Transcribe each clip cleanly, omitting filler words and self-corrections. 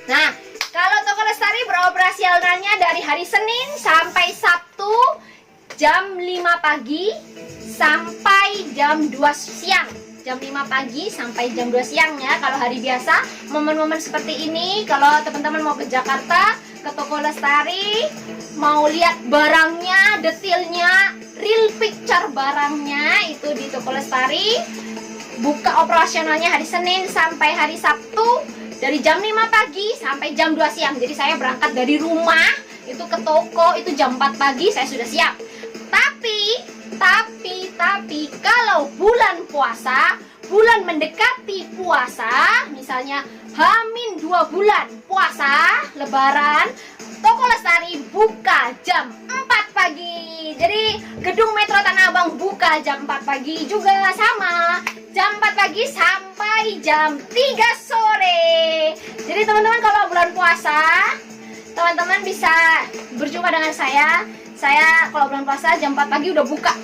Nah, kalau Toko Lestari beroperasionalnya dari hari Senin sampai Sabtu jam 5 pagi sampai jam 2 siang. Jam 5 pagi sampai jam 2 siang ya. Kalau hari biasa, momen-momen seperti ini, kalau teman-teman mau ke Jakarta, ke Toko Lestari, mau lihat barangnya, detailnya, real picture barangnya itu di Toko Lestari. Buka operasionalnya hari Senin sampai hari Sabtu dari jam 5 pagi sampai jam 2 siang. Jadi saya berangkat dari rumah itu ke toko itu jam 4 pagi saya sudah siap. Tapi kalau bulan puasa, bulan mendekati puasa, misalnya Hamin 2 bulan puasa, lebaran, Toko Lestari buka jam 4 pagi. Jadi gedung Metro Tanah Abang buka jam 4 pagi juga sama. Jam 4 pagi sampai jam 3 sore. Jadi teman-teman kalau bulan puasa, teman-teman bisa berjumpa dengan saya. Saya kalau bulan puasa jam 4 pagi udah buka.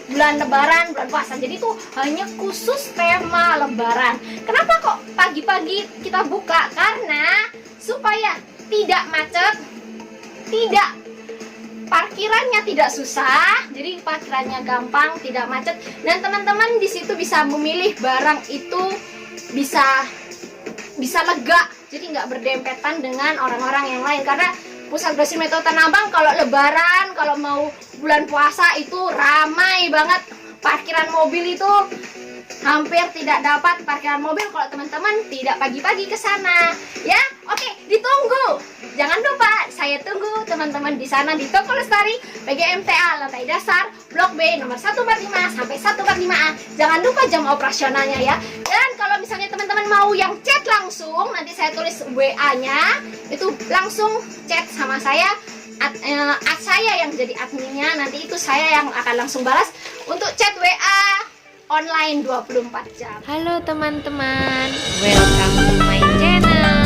Bulan lebaran, bulan puasa. Jadi itu hanya khusus tema lebaran. Kenapa kok pagi-pagi kita buka? Karena supaya tidak macet, tidak parkirannya tidak susah, jadi parkirannya gampang, tidak macet, dan teman-teman di situ bisa memilih barang itu bisa lega, jadi nggak berdempetan dengan orang-orang yang lain. Karena Pusat Grosir Metro Tanah Abang kalau lebaran, kalau mau bulan puasa itu ramai banget, parkiran mobil itu hampir tidak dapat parkiran mobil kalau teman-teman tidak pagi-pagi ke sana ya. Oke, ditunggu. Jangan lupa saya tunggu teman-teman di sana di Toko Lestari PGMTA lantai dasar Blok B nomor 145 sampai 145A. Jangan lupa jam operasionalnya ya. Dan kalau misalnya teman-teman mau yang chat langsung, nanti saya tulis WA-nya, itu langsung chat sama saya. Saya yang jadi adminnya, nanti itu saya yang akan langsung balas untuk chat WA online 24 jam. Halo teman-teman, welcome to my channel.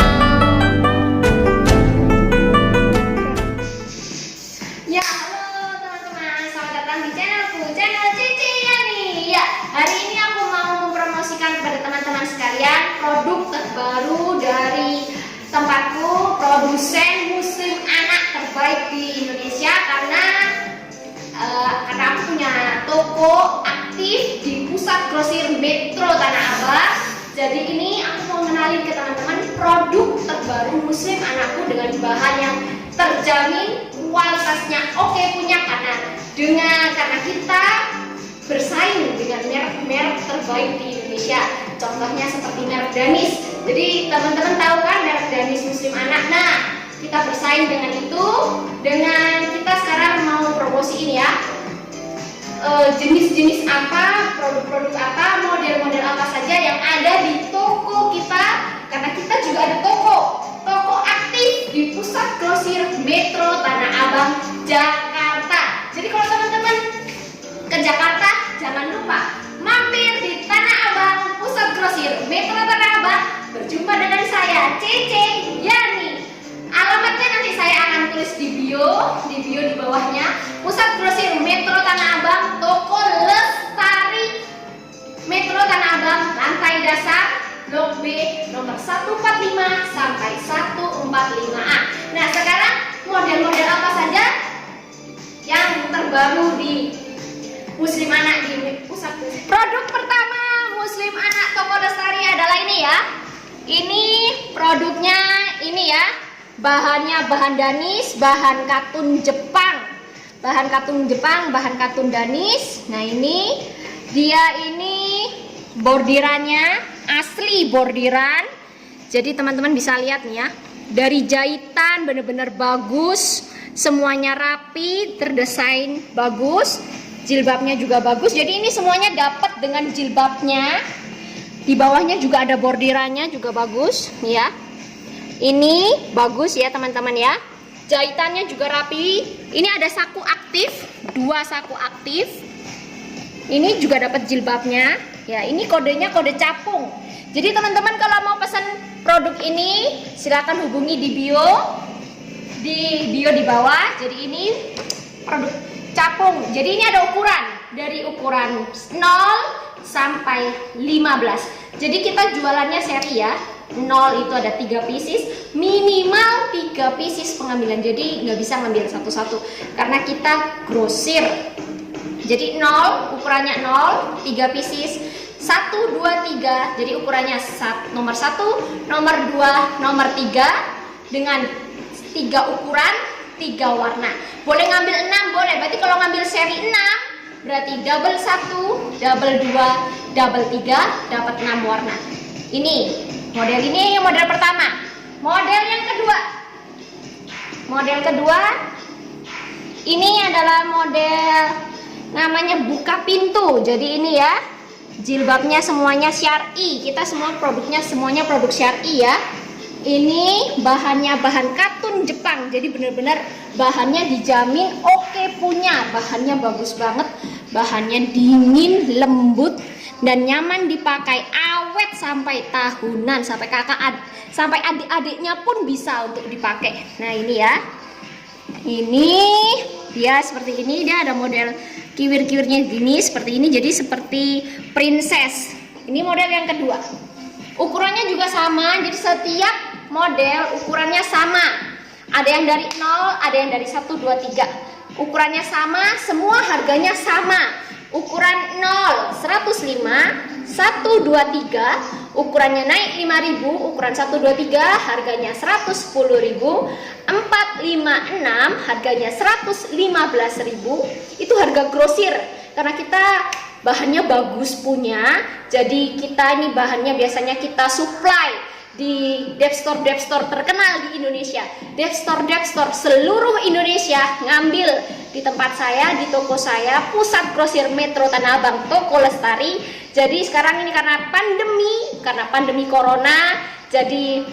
Ya, halo teman-teman, selamat datang di channelku, channel Cici Yani. Ya, hari ini aku mau mempromosikan kepada teman-teman sekalian produk terbaru dari tempatku, produsen muslim anak terbaik di Indonesia. Karena aku punya toko aktif di Pusat Grosir Metro Tanah Abang. Jadi ini aku mau kenalin ke teman-teman produk terbaru muslim anakku dengan bahan yang terjamin, kualitasnya oke punya, karena kita bersaing dengan merek-merek terbaik di Indonesia. Contohnya seperti merek Danis. Jadi teman-teman tahu kan merek Danis muslim anak. Nah, kita bersaing dengan itu, dengan kita sekarang mau promosi ini ya. Jenis-jenis apa, produk-produk apa, model-model apa saja yang ada di toko kita, karena kita juga ada toko aktif di Pusat Grosir Metro Tanah Abang, Jakarta. Jadi kalau teman-teman ke Jakarta, jangan lupa mampir di Tanah Abang, Pusat Grosir Metro Tanah Abang, berjumpa dengan saya, Cici Yani. Alamatnya nanti saya akan tulis di bio di bawahnya. Pusat Grosir Metro Tanah Abang, Toko Lestari Metro Tanah Abang, lantai dasar Blok B nomor 145 sampai 145A. Nah, sekarang model-model apa saja yang terbaru di muslim anak di Pusat Grosir? Produk pertama muslim anak Toko Lestari adalah ini ya. Ini produknya ini ya. Bahannya bahan Danis, bahan katun Jepang. Bahan katun Danis. Nah, ini dia ini bordirannya asli bordiran. Jadi teman-teman bisa lihat nih ya. Dari jahitan bener-bener bagus, semuanya rapi, terdesain bagus. Jilbabnya juga bagus. Jadi ini semuanya dapat dengan jilbabnya. Di bawahnya juga ada bordirannya juga bagus, ya. Ini bagus ya teman-teman ya. Jahitannya juga rapi. Ini ada saku aktif, 2 saku aktif. Ini juga dapat jilbabnya. Ya, ini kodenya kode capung. Jadi teman-teman kalau mau pesan produk ini silakan hubungi di bio di bawah. Jadi ini produk capung. Jadi ini ada ukuran, dari ukuran 0 sampai 15. Jadi kita jualannya seri ya. 0 itu ada 3 pieces, minimal 3 pieces pengambilan. Jadi nggak bisa ngambil satu-satu karena kita grosir. Jadi 0, ukurannya 0, 3 pieces, 1, 2, 3. Jadi ukurannya nomor 1, nomor 2, nomor 3 dengan 3 ukuran, 3 warna. Boleh ngambil 6, boleh. Berarti kalau ngambil seri 6 berarti double 1, double 2, double 3 dapat 6 warna. Ini model ini yang model pertama. Model yang kedua. Model kedua ini adalah model namanya buka pintu. Jadi ini ya, jilbabnya semuanya syar'i. Kita semua produknya semuanya produk syar'i ya. Ini bahannya bahan katun Jepang. Jadi benar-benar bahannya dijamin oke punya. Bahannya bagus banget. Bahannya dingin, lembut dan nyaman dipakai, awet sampai tahunan, sampai sampai adik-adiknya pun bisa untuk dipakai. Nah, ini ya. Ini dia seperti ini, dia ada model kiwir-kiwirnya gini seperti ini. Jadi seperti princess. Ini model yang kedua. Ukurannya juga sama, jadi setiap model ukurannya sama. Ada yang dari 0, ada yang dari 1, 2, 3. Ukurannya sama, semua harganya sama. Ukuran 0 105, 1, 2, 3. Ukurannya naik 5.000, ukuran 1, 2, 3 harganya 110.000. 4, 5, 6 harganya 115.000. Itu harga grosir karena kita bahannya bagus punya. Jadi kita ini bahannya biasanya kita supply di Depstore terkenal di Indonesia. Depstore seluruh Indonesia ngambil di tempat saya, di toko saya, Pusat Grosir Metro Tanah Abang, Toko Lestari. Jadi sekarang ini karena pandemi corona, jadi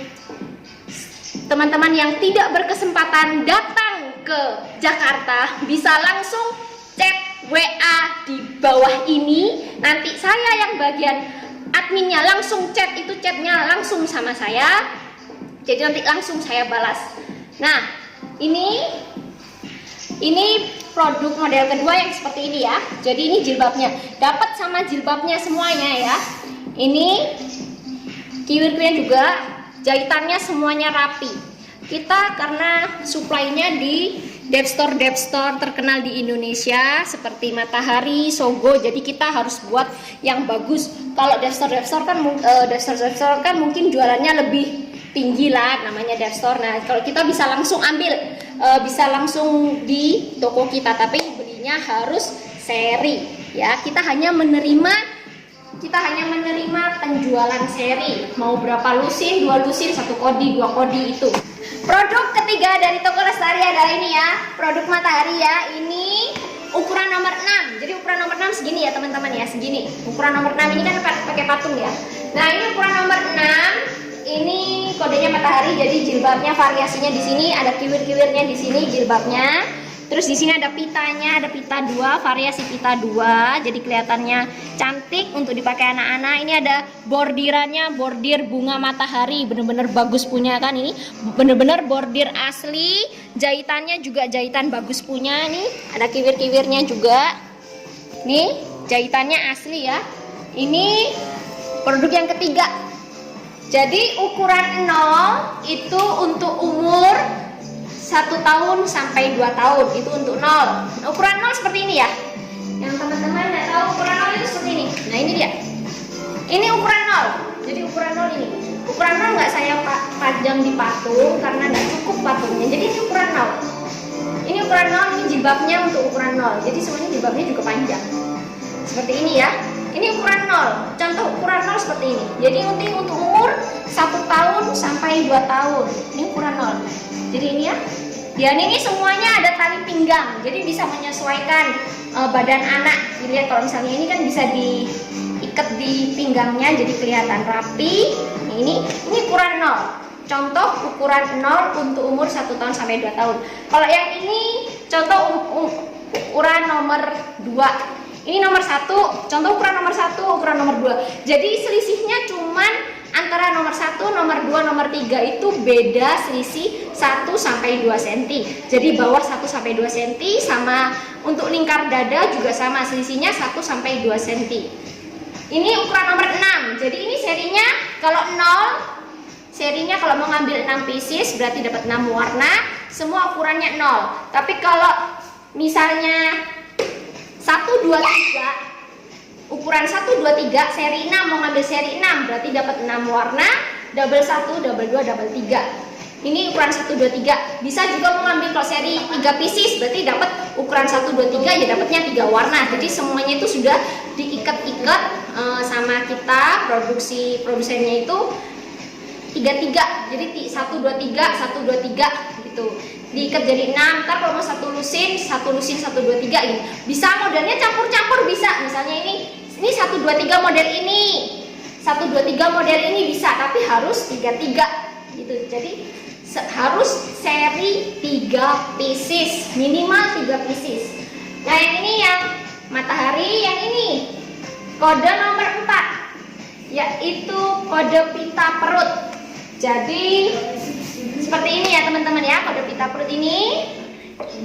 teman-teman yang tidak berkesempatan datang ke Jakarta bisa langsung chat WA di bawah ini. Nanti saya yang bagian adminnya langsung chat, itu chatnya langsung sama saya. Jadi nanti langsung saya balas. Nah, ini produk model kedua yang seperti ini ya. Jadi ini jilbabnya, dapat sama jilbabnya semuanya ya. Ini kiwir-kiwirnya juga, jahitannya semuanya rapi. Kita karena supply-nya di Depstore terkenal di Indonesia seperti Matahari, Sogo, jadi kita harus buat yang bagus. Kalau Depstore kan mungkin jualannya lebih tinggi lah, namanya Depstore. Nah, kalau kita bisa langsung ambil, bisa langsung di toko kita, tapi belinya harus seri ya. Kita hanya menerima penjualan seri. Mau berapa lusin, 2 lusin, 1 kodi, 2 kodi itu. Produk ketiga dari Toko Lestari adalah ini ya, produk Matahari ya. Ini ukuran nomor 6. Jadi ukuran nomor 6 segini ya teman-teman ya, segini. Ukuran nomor 6 ini kan pakai patung ya. Nah, ini ukuran nomor 6. Ini kodenya Matahari. Jadi jilbabnya variasinya di sini, ada kiwir-kiwirnya di sini jilbabnya. Terus di sini ada pitanya, ada pita 2, variasi pita 2. Jadi kelihatannya cantik untuk dipakai anak-anak. Ini ada bordirannya, bordir bunga matahari. Bener-bener bagus punya kan ini. Bener-bener bordir asli. Jahitannya juga jahitan bagus punya nih. Ada kiwir-kiwirnya juga. Nih, jahitannya asli ya. Ini produk yang ketiga. Jadi ukuran 0 itu untuk umur 1 tahun sampai 2 tahun, itu untuk 0. Ukuran 0 seperti ini ya. Yang teman-teman nggak tahu ukuran 0 itu seperti ini. Nah, ini dia. Ini ukuran 0. Jadi ukuran 0 ini. Ukuran 0 nggak saya pajang di patung karena nggak cukup patungnya. Jadi ini ukuran 0. Ini ukuran 0, ini jilbabnya untuk ukuran 0. Jadi semuanya jilbabnya juga panjang. Seperti ini ya. Ini ukuran 0. Contoh ukuran 0 seperti ini. Jadi untuk umur 1 tahun sampai 2 tahun. Ini ukuran 0. Jadi ini ya. Dan ini semuanya ada tali pinggang. Jadi bisa menyesuaikan badan anak. Dilihat kalau misalnya ini kan bisa diikat di pinggangnya jadi kelihatan rapi. Ini ukuran 0. Contoh ukuran 0 untuk umur 1 tahun sampai 2 tahun. Kalau yang ini contoh ukuran nomor 2. Ini nomor 1, contoh ukuran nomor 1, ukuran nomor 2. Jadi selisihnya cuman antara nomor 1, nomor 2, nomor 3 itu beda selisih 1 sampai 2 cm. Jadi bawah 1 sampai 2 cm, sama untuk lingkar dada juga sama, selisihnya 1 sampai 2 cm. Ini ukuran nomor 6. Jadi ini serinya kalau 0 serinya kalau mau ngambil 6 pieces berarti dapat 6 warna, semua ukurannya 0. Tapi kalau misalnya 1, 2, 3, ukuran 1, 2, 3, seri 6, mau ngambil seri 6 berarti dapat 6 warna, double 1, double 2, double 3. Ini ukuran 1, 2, 3. Bisa juga mau ngambil kalau seri 3 pieces berarti dapat ukuran 1, 2, 3 ya dapatnya 3 warna. Jadi semuanya itu sudah diikat-ikat sama kita, produsennya itu 3-3. Jadi 1, 2, 3, 1, 2, 3 gitu. Diikat jadi 6. Ntar kalau mau satu lusin 1, 2, 3 ini. Bisa modelnya campur-campur bisa. Misalnya ini 1, 2, 3 model ini. 1, 2, 3 model ini bisa, tapi harus 3-3 gitu. Jadi harus seri 3 pieces, minimal 3 pieces. Nah yang ini yang matahari, yang ini kode nomor 4 yaitu kode pita perut. Jadi seperti ini ya teman-teman ya, kode pita perut ini.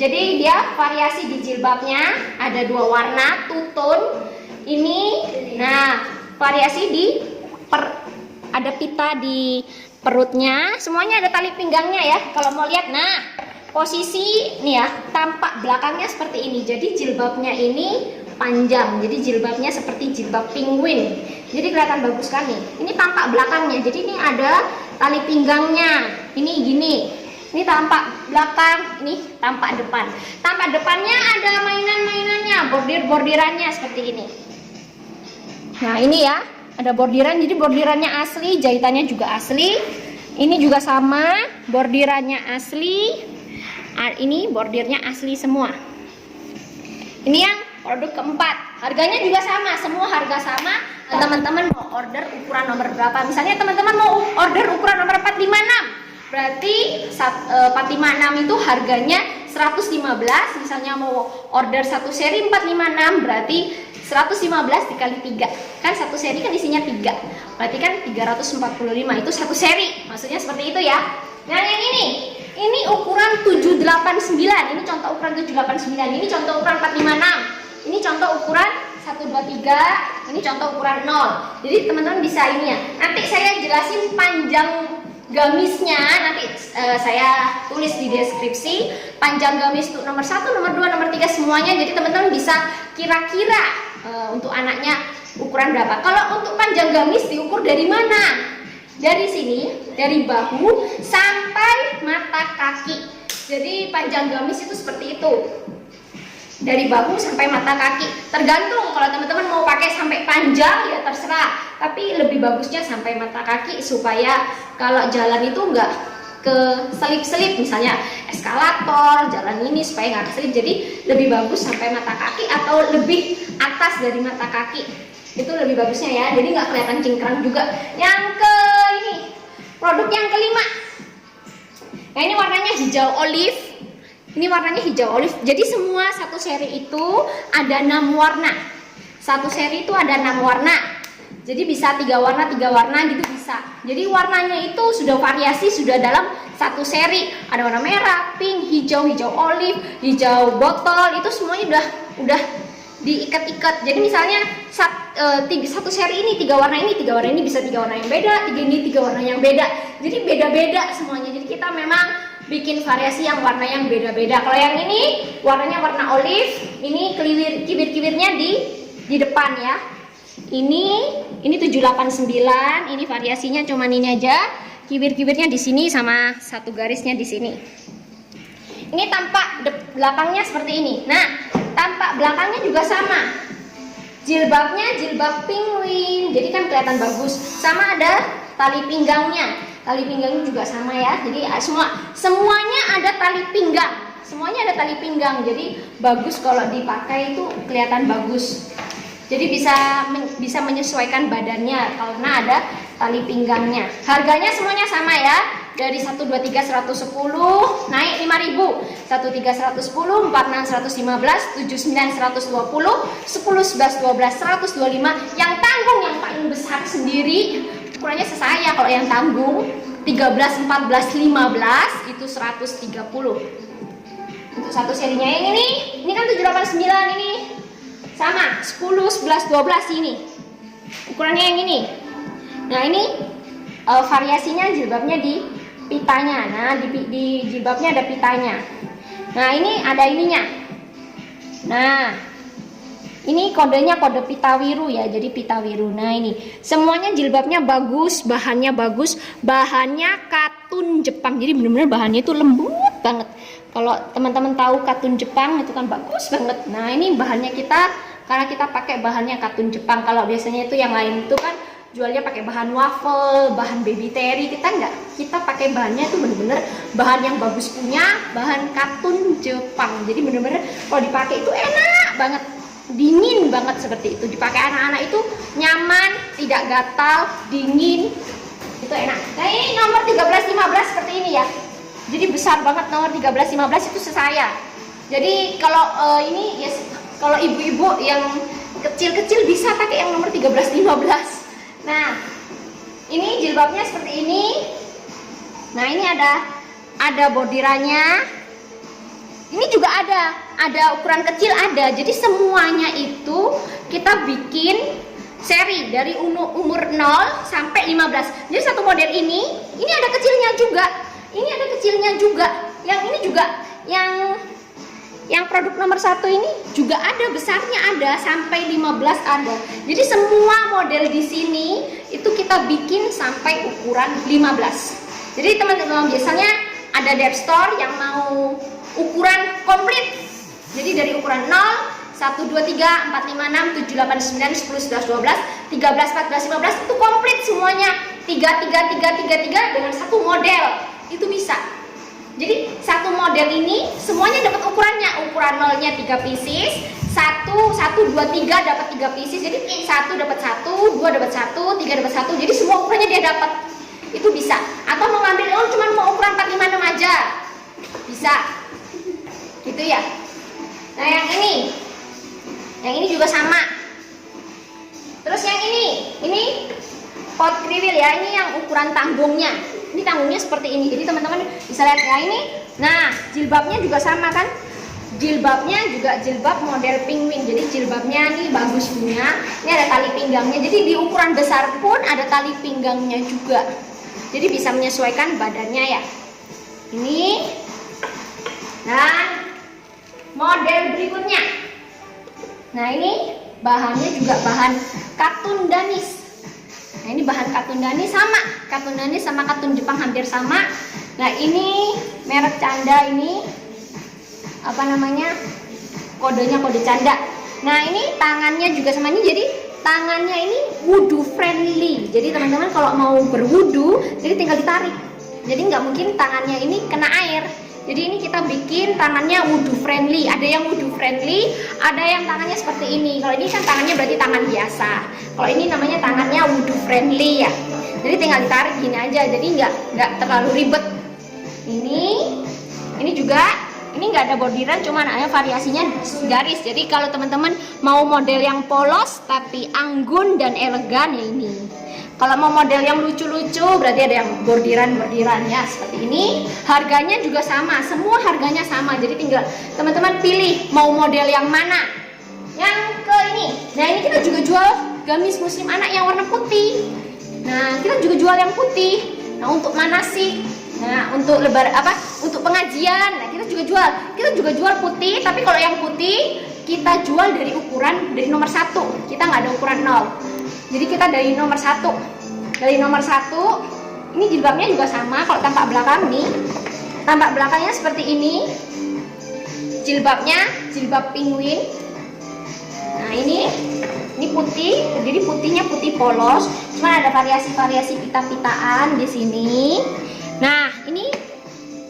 Jadi dia variasi di jilbabnya ada 2 warna, two-tone ini. Nah variasi di ada pita di perutnya, semuanya ada tali pinggangnya ya. Kalau mau lihat, nah posisi nih ya, tampak belakangnya seperti ini. Jadi jilbabnya ini panjang, jadi jilbabnya seperti jilbab penguin. Jadi kelihatan bagus kan nih. Ini tampak belakangnya, jadi ini ada tali pinggangnya. Ini gini, ini tampak belakang, ini tampak depan. Tampak depannya ada mainan-mainannya, bordir-bordirannya seperti ini. Nah ini ya, ada bordiran, jadi bordirannya asli, jahitannya juga asli. Ini juga sama, bordirannya asli. Ini bordirnya asli semua. Ini yang produk keempat, harganya juga sama, semua harga sama. Teman-teman mau order ukuran nomor berapa? Misalnya teman-teman mau order ukuran nomor 456, berarti 456 itu harganya 115. Misalnya mau order satu seri 456 berarti 115 dikali 3, kan satu seri kan isinya 3, berarti kan 345, itu satu seri, maksudnya seperti itu ya. Nah yang ini ukuran 789, ini contoh ukuran 789, ini contoh ukuran 456, ini contoh ukuran 123, ini contoh ukuran 0. Jadi teman-teman bisa ini ya, nanti saya jelasin panjang gamisnya, nanti saya tulis di deskripsi panjang gamis untuk nomor 1, nomor 2, nomor 3 semuanya. Jadi teman-teman bisa kira-kira untuk anaknya ukuran berapa. Kalau untuk panjang gamis diukur dari mana? Dari sini, dari bahu sampai mata kaki. Jadi panjang gamis itu seperti itu, dari bahu sampai mata kaki. Tergantung, kalau teman-teman mau pakai sampai panjang ya terserah, tapi lebih bagusnya sampai mata kaki supaya kalau jalan itu enggak ke selip-selip, misalnya eskalator, jalan ini supaya nggak keselip. Jadi lebih bagus sampai mata kaki atau lebih atas dari mata kaki, itu lebih bagusnya ya, jadi nggak kelihatan cingkrang juga. Yang ke ini produk yang kelima, nah ini warnanya hijau olive. Ini warnanya hijau olive. Jadi semua satu seri itu ada 6 warna. Satu seri itu ada 6 warna. Jadi bisa 3 warna gitu bisa. Jadi warnanya itu sudah variasi, sudah dalam satu seri. Ada warna merah, pink, hijau, hijau olive, hijau botol, itu semuanya udah diikat-ikat. Jadi misalnya satu seri ini 3 warna ini, 3 warna ini bisa 3 warna yang beda, 3 ini 3 warna yang beda. Jadi beda-beda semuanya. Jadi kita memang bikin variasi yang warna yang beda-beda. Kalau yang ini warnanya warna olive, ini kibir-kibirnya di depan ya. Ini 789, ini variasinya cuman ini aja. Kibir-kibirnya di sini sama satu garisnya di sini. Ini tampak belakangnya seperti ini. Nah, tampak belakangnya juga sama. Jilbabnya jilbab penguin, jadi kan kelihatan bagus. Sama ada tali pinggangnya. Tali pinggangnya juga sama ya. Jadi semuanya ada tali pinggang. Semuanya ada tali pinggang. Jadi bagus kalau dipakai itu kelihatan bagus. Jadi bisa menyesuaikan badannya karena ada tali pinggangnya. Harganya semuanya sama ya. Dari 123 110 naik 5.000. 13 110, 46 115, 79 120, 10 11 12 125. Yang tanggung yang paling besar sendiri ukurannya sesaya. Kalau yang tanggung 13 14 15 itu 130. Untuk satu serinya yang ini kan 789 ini. Sama 10, 11, 12 ini ukurannya yang ini. Nah ini variasinya jilbabnya di pitanya. Nah, di jilbabnya ada pitanya. Nah, ini ada ininya. Nah, ini kodenya kode pita wiru ya, jadi pita wiru. Nah, ini semuanya jilbabnya bagus, bahannya bagus, bahannya katun Jepang. Jadi benar-benar bahannya itu lembut banget. Kalau teman-teman tahu katun Jepang itu kan bagus banget. Nah, ini bahannya karena kita pakai bahannya katun Jepang. Kalau biasanya itu yang lain itu kan jualnya pakai bahan waffle, bahan baby terry. Kita enggak, kita pakai bahannya itu benar-benar bahan yang bagus punya, bahan katun Jepang. Jadi benar-benar kalau dipakai itu enak banget. Dingin banget seperti itu, dipakai anak-anak itu nyaman, tidak gatal, dingin, itu enak. Nah, ini nomor 13-15 seperti ini ya, jadi besar banget nomor 13-15 itu sesaya. Jadi kalau ini ya, kalau ibu-ibu yang kecil-kecil bisa pakai yang nomor 13-15. Nah, ini jilbabnya seperti ini. Nah, ini ada bordirannya. Ini juga ada ukuran kecil ada. Jadi semuanya itu kita bikin seri dari umur 0 sampai 15. Jadi satu model ini ada kecilnya juga. Ini ada kecilnya juga. Yang ini juga yang produk nomor 1 ini juga ada, besarnya ada, sampai 15 ada. Jadi semua model di sini itu kita bikin sampai ukuran 15. Jadi teman-teman biasanya ada dep store yang mau ukuran komplit. Jadi dari ukuran 0, 1, 2, 3, 4, 5, 6, 7, 8, 9, 10, 11, 12, 13, 14, 15 itu komplit semuanya. 3 dengan satu model itu bisa. Jadi satu model ini semuanya dapat ukurannya. Ukuran 0-nya 3 pieces, 1, 2, 3 dapat 3 pieces. Jadi 1 dapat 1, 2 dapat 1, 3 dapat 1. Jadi semua ukurannya dia dapat. Itu bisa. Atau mau ngambil cuma mau ukuran 4, 5, 6 aja. Bisa. Gitu ya. Nah, yang ini juga sama. Terus yang ini pot kriwil ya, ini yang ukuran tanggungnya. Ini tanggungnya seperti ini. Jadi teman-teman bisa lihat ya ini. Nah, jilbabnya juga sama kan? Jilbabnya juga jilbab model penguin. Jadi jilbabnya ini bagus punya. Ini ada tali pinggangnya. Jadi di ukuran besar pun ada tali pinggangnya juga. Jadi bisa menyesuaikan badannya ya. Ini. Dan model berikutnya. Nah, ini bahannya juga bahan katun danis. Nah, ini bahan katun danis sama. Katun danis sama katun Jepang hampir sama. Nah, ini merek Canda ini apa namanya? Kodenya kode Canda. Nah, ini tangannya juga sama ini. Jadi tangannya ini wudu friendly. Jadi teman-teman kalau mau berwudu, jadi tinggal ditarik. Jadi nggak mungkin tangannya ini kena air. Jadi ini kita bikin tangannya wudu friendly. Ada yang wudu friendly, ada yang tangannya seperti ini. Kalau ini kan tangannya berarti tangan biasa. Kalau ini namanya tangannya wudu friendly ya. Jadi tinggal ditarik gini aja. Jadi nggak terlalu ribet. Ini juga ini nggak ada bordiran, cuman ada variasinya garis. Jadi kalau teman-teman mau model yang polos tapi anggun dan elegan ya ini. Kalau mau model yang lucu-lucu berarti ada yang bordiran-bordiran ya seperti ini. Harganya juga sama, semua harganya sama. Jadi tinggal teman-teman pilih mau model yang mana. Yang ke ini. Nah, ini kita juga jual gamis muslim anak yang warna putih. Nah, kita juga jual yang putih. Nah, untuk manasik. Nah, untuk untuk pengajian. Nah, kita juga jual putih, tapi kalau yang putih kita jual dari nomor 1. Kita nggak ada ukuran 0. Jadi kita dari nomor 1. Dari nomor 1, ini jilbabnya juga sama. Kalau tampak belakang nih, tampak belakangnya seperti ini. Jilbabnya jilbab penguin. Nah, ini putih. Jadi putihnya putih polos. Cuma ada variasi-variasi pita-pitaan di sini. Nah, ini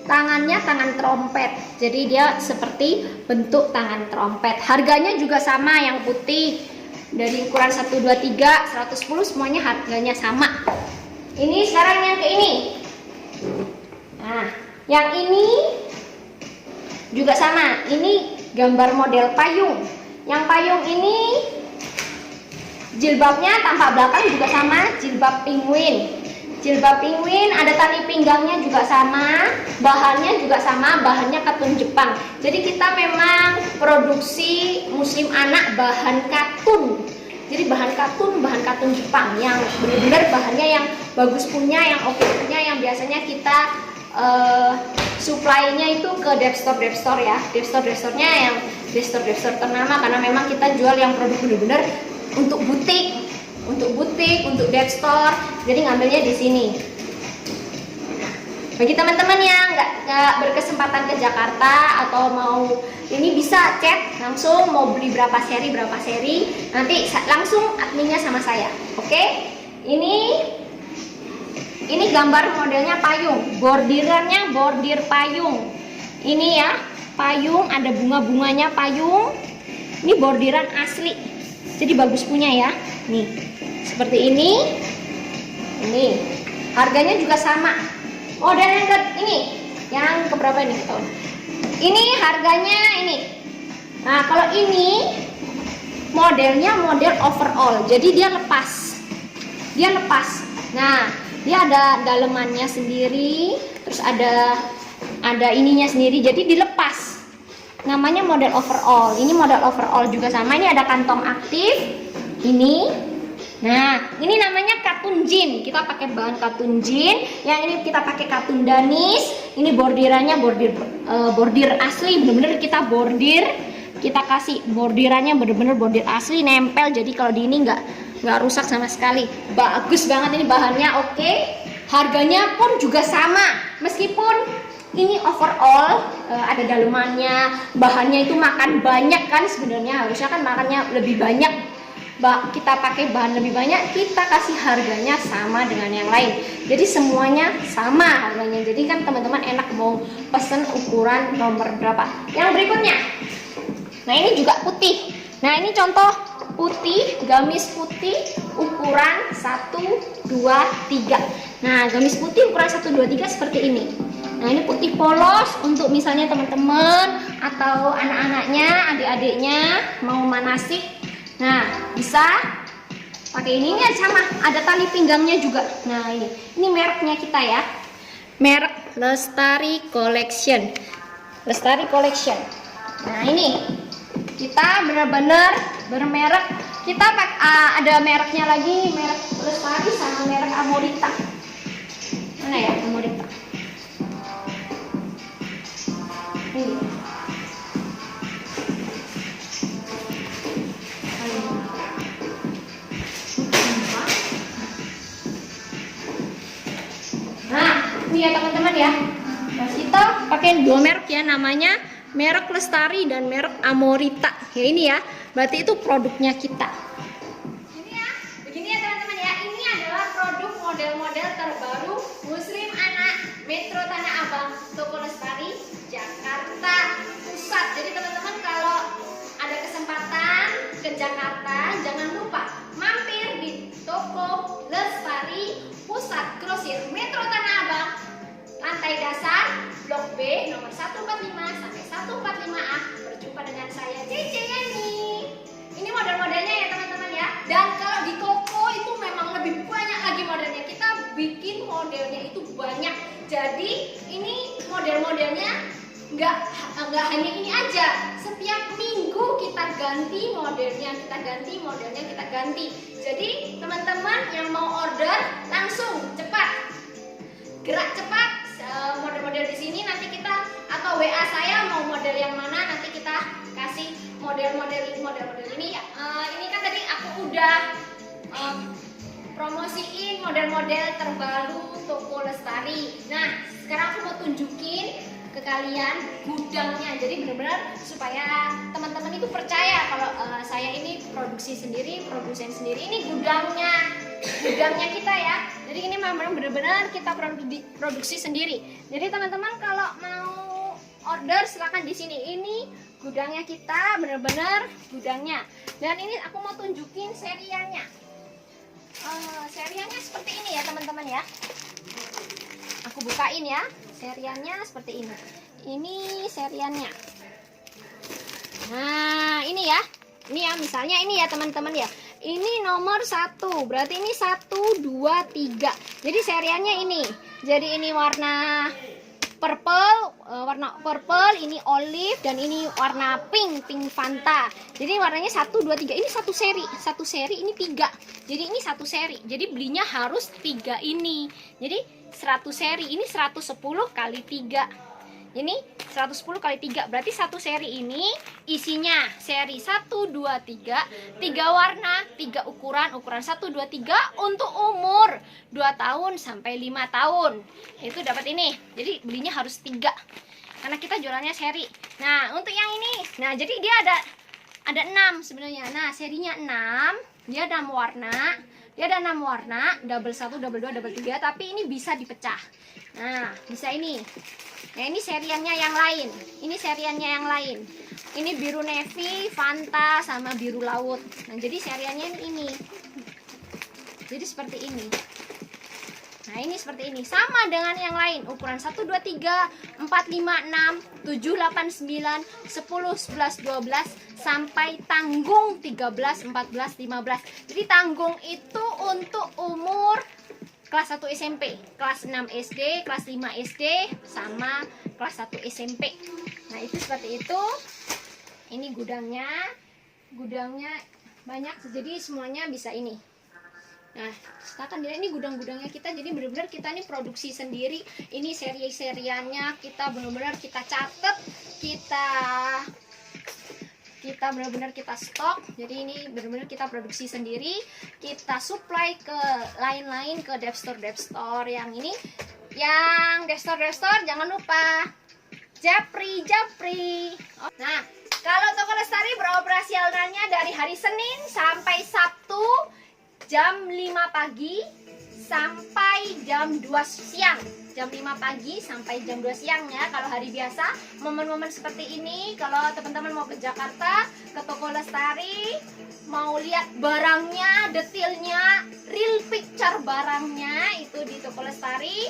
tangannya tangan trompet. Jadi dia seperti bentuk tangan trompet. Harganya juga sama, yang putih dari ukuran 1, 2, 3, 110 semuanya harganya sama. Ini sekarang yang ke ini. Nah, yang ini juga sama. Ini gambar model payung. Yang payung ini jilbabnya tampak belakang juga sama, jilbab penguin. Jilbab penguin ada tali pinggangnya juga sama, bahannya juga sama, bahannya katun Jepang. Jadi kita memang produksi muslim anak bahan katun. Jadi bahan katun Jepang yang benar-benar bahannya yang bagus punya, yang oke punya, yang biasanya kita supply-nya itu ke Depstore ya. Depstore-nya yang Depstore ternama, karena memang kita jual yang produk benar-benar untuk butik, untuk Depstore. Jadi ngambilnya di sini. Bagi teman-teman yang nggak berkesempatan ke Jakarta atau mau ini, bisa chat langsung mau beli berapa seri, nanti langsung adminnya sama saya. Oke? Ini gambar modelnya payung, bordirannya bordir payung. Ini ya, payung ada bunga-bunganya payung. Ini bordiran asli. Jadi bagus punya ya. Nih, seperti ini. Ini harganya juga sama. Model yang keberapa ini? Ini harganya ini. Nah, kalau ini modelnya model overall. Jadi dia lepas. Nah, dia ada dalemannya sendiri, terus ada ininya sendiri. Jadi dilepas. Namanya model overall. Ini model overall juga sama. Ini ada kantong aktif. Ini. Nah, ini namanya katun jean. Kita pakai bahan katun jean. Yang ini kita pakai katun danis. Ini bordirannya bordir asli, bener-bener kita bordir. Kita kasih bordirannya bener-bener bordir asli, nempel. Jadi kalau di ini nggak rusak sama sekali. Bagus banget ini bahannya, oke. Harganya pun juga sama. Meskipun ini overall, ada dalemannya, bahannya itu makan banyak kan sebenarnya. Harusnya kan makannya lebih banyak. Kita pakai bahan lebih banyak, kita kasih harganya sama dengan yang lain. Jadi semuanya sama harganya. Jadi kan teman-teman enak mau pesen ukuran nomor berapa. Yang berikutnya, nah ini juga putih. Nah ini contoh putih, gamis putih ukuran 1, 2, 3. Nah gamis putih ukuran 1, 2, 3 seperti ini. Nah ini putih polos untuk misalnya teman-teman atau anak-anaknya, adik-adiknya mau manasik. Nah, bisa pakai ini sama, ada tali pinggangnya juga. Nah, ini mereknya kita ya. Merek Lestari Collection. Nah, ini kita benar-benar bermerek. Kita ada mereknya lagi, merek Lestari sama merek Amorita. Mana ya Amorita? Ini. Ini ya teman-teman ya. Nah, kita pakai dua merek ya, namanya merek Lestari dan merek Amorita. Ya ini ya, berarti itu produknya kita. Ini ya, begini ya teman-teman ya. Ini adalah produk model-model terbaru Muslim anak Metro Tanah Abang, Toko Lestari, Jakarta Pusat. Jadi teman-teman kalau ada kesempatan ke Jakarta, jangan lupa mampir di Toko Lestari Pusat Grosir Metro Tanah Abang, lantai dasar Blok B nomor 145 sampai 145A. Berjumpa dengan saya Cece Yani. Ini model-modelnya ya teman-teman ya. Dan kalau di toko itu memang lebih banyak lagi modelnya. Kita bikin modelnya itu banyak. Jadi ini model-modelnya nggak hanya ini aja. Setiap minggu kita ganti modelnya, kita ganti. Jadi teman-teman yang mau order langsung cepat, gerak cepat. Model-model di sini nanti kita, atau WA saya mau model yang mana, nanti kita kasih model-model ini ya. Ini kan tadi aku udah promosiin model-model terbaru Toko Lestari. Nah sekarang aku mau tunjukin ke kalian gudangnya. Jadi benar-benar supaya teman-teman itu percaya kalau saya ini produsen sendiri. Ini gudangnya kita ya. Jadi ini memang benar-benar kita produksi sendiri. Jadi teman-teman kalau mau order silakan di sini. Ini gudangnya kita, benar-benar gudangnya. Dan ini aku mau tunjukin seriannya. Seriannya seperti ini ya teman-teman ya. Aku bukain ya. Seriannya seperti ini. Ini seriannya. Nah ini ya. Ini ya misalnya ini ya teman-teman ya. Ini nomor 1, berarti ini 1, 2, 3. Jadi seriannya ini. Jadi ini warna purple, warna purple, ini olive, dan ini warna pink Fanta. Jadi warnanya 1, 2, 3. Ini satu seri ini 3. Jadi ini satu seri. Jadi belinya harus 3 ini. Jadi 100 seri, ini 110 kali 3. Ini 110 kali 3, berarti satu seri ini isinya seri 1, 2, 3, 3 warna, 3 ukuran 1, 2, 3 untuk umur 2 tahun sampai 5 tahun. Itu dapat ini. Jadi belinya harus 3. Karena kita jualannya seri. Nah, untuk yang ini, nah jadi dia ada 6 sebenarnya. Nah, serinya 6, dia ada 6 warna. Dia ada 6 warna, double 1, double 2, double 3, tapi ini bisa dipecah. Nah, bisa ini. Nah, ini seriannya yang lain. Ini seriannya yang lain. Ini biru navy, Fanta, sama biru laut. Nah, jadi seriannya ini. Jadi seperti ini. Nah, ini seperti ini. Sama dengan yang lain. Ukuran 1, 2, 3, 4, 5, 6, 7, 8, 9, 10, 11, 12, sampai tanggung 13, 14, 15. Jadi tanggung itu untuk umur kelas 1 SMP, kelas 6 SD, kelas 5 SD, sama kelas 1 SMP. Nah, itu seperti itu. Ini gudangnya banyak, jadi semuanya bisa ini. Nah, kita akan lihat ini gudang-gudangnya kita. Jadi benar-benar kita ini produksi sendiri. Ini seri-seriannya kita benar-benar kita catat, kita benar-benar kita stok. Jadi ini benar-benar kita produksi sendiri, kita supply ke lain-lain, ke dev store yang ini. Yang dev store jangan lupa Japri. Nah, kalau Toko Lestari beroperasionalnya dari hari Senin sampai Sabtu jam 5 pagi sampai jam 2 siang. Jam 5 pagi sampai jam 2 siang ya. Kalau hari biasa, momen-momen seperti ini, kalau teman-teman mau ke Jakarta, ke Toko Lestari, mau lihat barangnya, detailnya, real picture barangnya itu di Toko Lestari.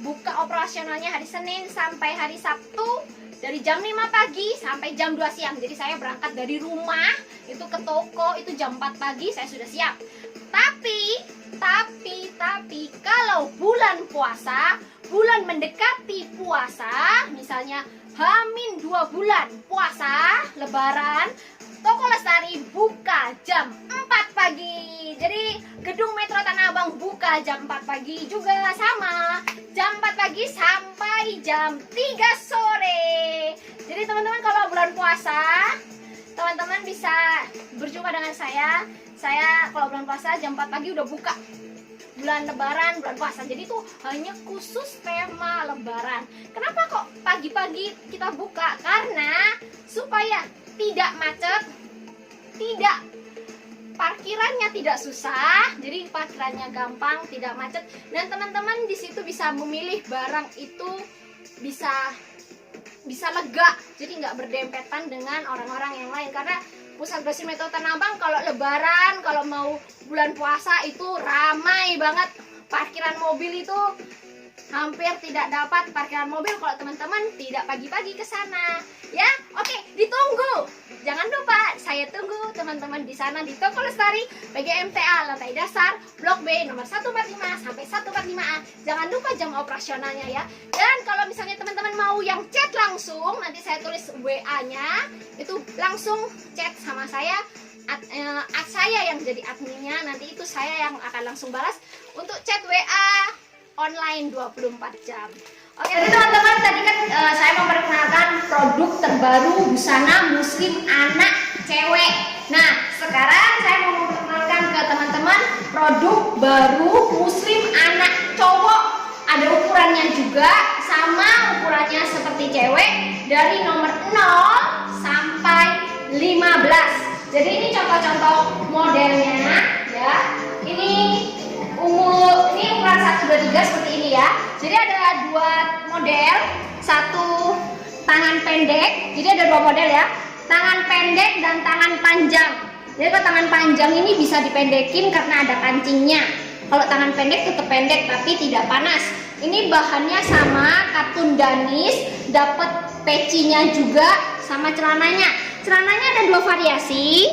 Buka operasionalnya hari Senin sampai hari Sabtu dari jam 5 pagi sampai jam 2 siang. Jadi saya berangkat dari rumah itu ke toko itu jam 4 pagi saya sudah siap. Tapi kalau bulan puasa, bulan mendekati puasa, misalnya H-2 bulan puasa, lebaran, Toko Lestari buka jam 4 pagi. Jadi gedung Metro Tanah Abang buka jam 4 pagi juga sama. Jam 4 pagi sampai jam 3 sore. Jadi teman-teman kalau bulan puasa, teman-teman bisa berjumpa dengan saya. Saya kalau bulan puasa jam 4 pagi udah buka. Bulan lebaran, bulan puasa. Jadi itu hanya khusus tema lebaran. Kenapa kok pagi-pagi kita buka? Karena supaya tidak macet, parkirannya tidak susah, jadi parkirannya gampang, tidak macet, dan teman-teman di situ bisa memilih barang itu bisa lega, jadi nggak berdempetan dengan orang-orang yang lain. Karena Pusat Grosir Metro Tanah Abang kalau lebaran, kalau mau bulan puasa itu ramai banget, parkiran mobil itu hampir tidak dapat parkiran mobil kalau teman-teman tidak pagi-pagi ke sana. Ya, oke, ditunggu. Jangan lupa, saya tunggu teman-teman di sana di Toko Lestari PGMTA lantai dasar Blok B nomor 145 sampai 145A. Jangan lupa jam operasionalnya ya. Dan kalau misalnya teman-teman mau yang chat langsung, nanti saya tulis WA-nya, itu langsung chat sama saya. Saya yang jadi adminnya, nanti itu saya yang akan langsung balas untuk chat WA online 24 jam. Oke teman-teman, tadi kan saya memperkenalkan produk terbaru busana muslim anak cewek. Nah, sekarang saya mau memperkenalkan ke teman-teman produk baru muslim anak cowok. Ada ukurannya juga, sama ukurannya seperti cewek, dari nomor 0 sampai 15. Jadi ini contoh-contoh modelnya ya. Ini ukuran 1, 2, 3 seperti ini ya. Jadi ada 2 model, satu tangan pendek. Jadi ada 2 model ya, tangan pendek dan tangan panjang. Jadi kalau tangan panjang ini bisa dipendekin karena ada kancingnya. Kalau tangan pendek tetap pendek tapi tidak panas. Ini bahannya sama, katun danis, dapat pecinya juga, sama celananya. Celananya ada 2 variasi.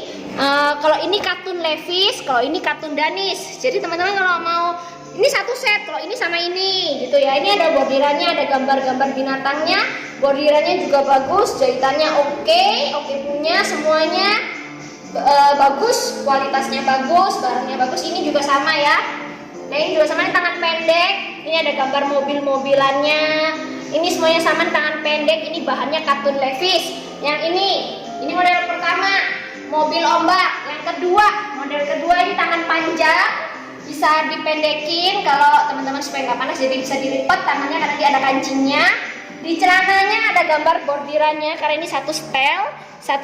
Kalau ini katun levis, kalau ini katun danis. Jadi teman-teman kalau mau ini satu set, kalau ini sama ini gitu ya. Ini ada bordirannya, ada gambar-gambar binatangnya, bordirannya juga bagus, jahitannya oke punya semuanya bagus, kualitasnya bagus, barangnya bagus. Ini juga sama ya. Nah ini juga sama, ini tangan pendek. Ini ada gambar mobil-mobilannya. Ini semuanya sama, tangan pendek. Ini bahannya katun Levi's. Yang ini model pertama, mobil ombak. Yang kedua, model kedua ini tangan panjang, bisa dipendekin kalau teman-teman supaya nggak panas, jadi bisa dilipat tangannya karena dia ada kancingnya. Di celananya ada gambar bordirannya karena ini satu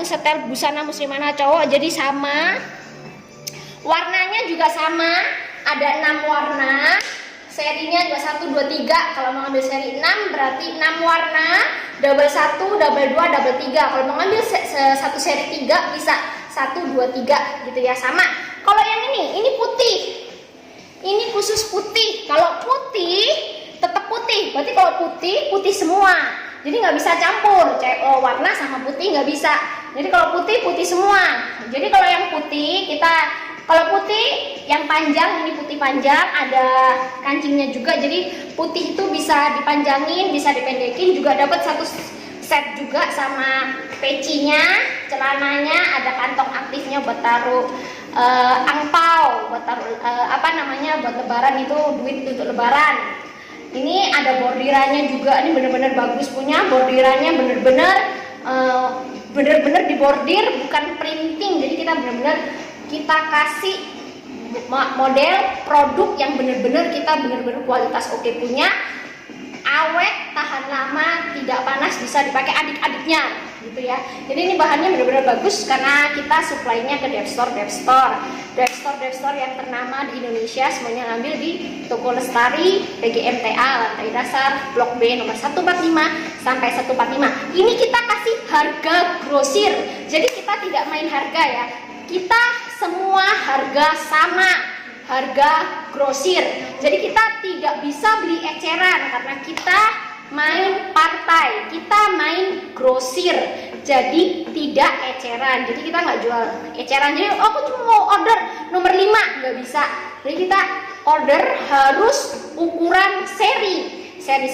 setel busana muslimah cowok, jadi sama. Warnanya juga sama, ada 6 warna. Serinya juga 1, 2, 3. Kalau mau ambil seri 6 berarti 6 warna, double 1, double 2, double 3. Kalau mau ambil satu seri 3 bisa 1, 2, 3 gitu ya, sama. Kalau yang ini putih. Ini khusus putih. Kalau putih tetap putih. Berarti kalau putih semua. Jadi nggak bisa campur warna sama putih, nggak bisa. Jadi kalau putih semua. Jadi kalau yang putih kalau putih yang panjang, ini putih panjang, ada kancingnya juga. Jadi putih itu bisa dipanjangin, bisa dipendekin, juga dapat satu set juga sama pecinya, celananya, ada kantong aktifnya buat taruh angpau, buat taruh buat lebaran, itu duit untuk lebaran. Ini ada bordirannya juga, ini bener-bener bagus punya, bordirannya bener-bener dibordir, bukan printing. Jadi kita kasih model produk yang bener-bener kualitas oke punya, awet, tahan lama, tidak panas, bisa dipakai adik-adiknya gitu ya. Jadi ini bahannya benar-benar bagus karena kita supply-nya ke Devstore yang ternama di Indonesia. Semuanya ngambil di Toko Lestari PGMTA lantai dasar Blok B nomor 145 sampai 145. Ini kita kasih harga grosir. Jadi kita tidak main harga ya. Kita semua harga sama, harga grosir. Jadi kita tidak bisa beli eceran karena kita main partai, kita main grosir. Jadi tidak eceran. Jadi kita nggak jual eceran. Jadi aku cuma mau order nomor 5, nggak bisa. Jadi kita order harus ukuran seri 1, 2,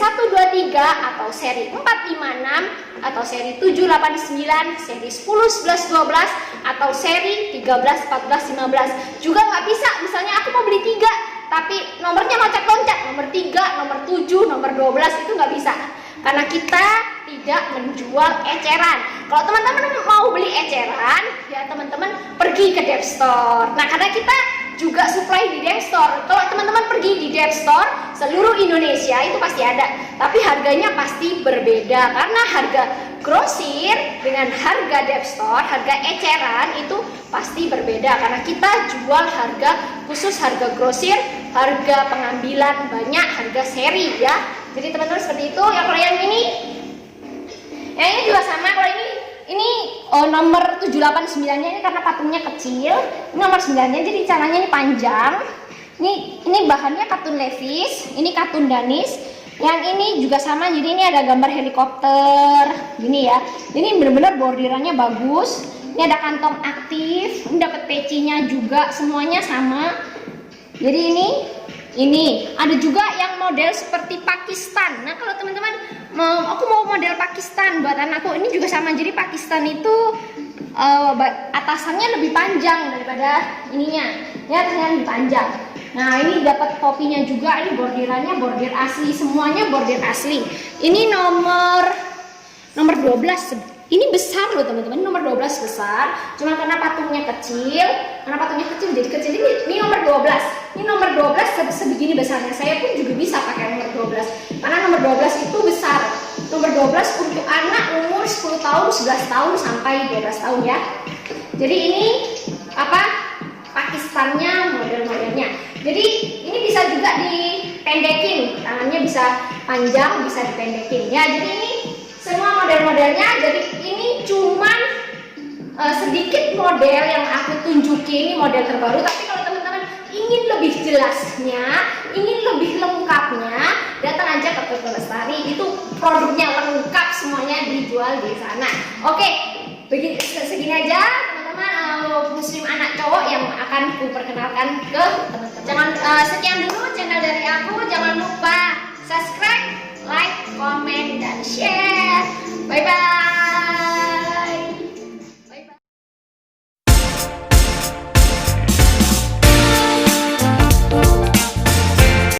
3 atau seri 4, 5, 6 atau seri 7, 8, 9, seri 10, 11, 12 atau seri 13, 14, 15. Juga nggak bisa, misalnya aku mau beli 3 tapi nomornya loncat-loncat, nomor 3, nomor 7, nomor 12, itu nggak bisa karena kita tidak menjual eceran. Kalau teman-teman mau beli eceran ya teman-teman pergi ke Devstore. Nah karena kita juga supply di Devstore. Kalau teman-teman pergi di Devstore seluruh Indonesia itu pasti ada, tapi harganya pasti berbeda karena harga grosir dengan harga Devstore, harga eceran itu pasti berbeda karena kita jual harga khusus, harga grosir, harga pengambilan banyak, harga seri ya. Jadi teman-teman seperti itu. Ya kalau yang ini juga sama. Kalau ini nomor 789-nya ini karena patungnya kecil. Ini nomor 9-nya, jadi caranya ini panjang. Ini bahannya katun Levi's, ini katun Danis. Yang ini juga sama, jadi ini ada gambar helikopter gini ya. Ini benar-benar bordirannya bagus. Ini ada kantong aktif, ini dapat pecinya juga, semuanya sama. Jadi ini ada juga yang model seperti Pakistan. Nah kalau teman-teman aku mau model Pakistan buat anakku, ini juga sama. Jadi Pakistan itu atasannya lebih panjang daripada ininya, ya atasannya lebih panjang. Nah ini dapat topinya juga, ini bordirannya bordir asli, semuanya bordir asli. Ini nomor 12. Ini besar loh teman-teman, nomor 12 besar. Cuma karena patungnya kecil jadi kecil. Ini nomor 12. Ini nomor 12 sebegini besarnya. Saya pun juga bisa pakai nomor 12. Karena nomor 12 itu besar. Nomor 12 untuk anak umur 10 tahun, 11 tahun sampai 12 tahun ya. Jadi ini Pakistannya, model-modelnya. Jadi ini bisa juga dipendekin, tangannya bisa panjang, bisa dipendekin ya. Jadi ini semua model-modelnya. Jadi ini cuman sedikit model yang aku tunjukin, ini model terbaru. Tapi kalau teman-teman ingin lebih jelasnya, ingin lebih lengkapnya, datang aja ke Toko Lestari. Itu produknya lengkap, semuanya dijual di sana. Oke, segini aja teman-teman muslim anak cowok yang akan ku perkenalkan ke teman-teman. Sekian dulu channel channel dari aku. Jangan lupa subscribe, like, komen, dan share. Bye bye.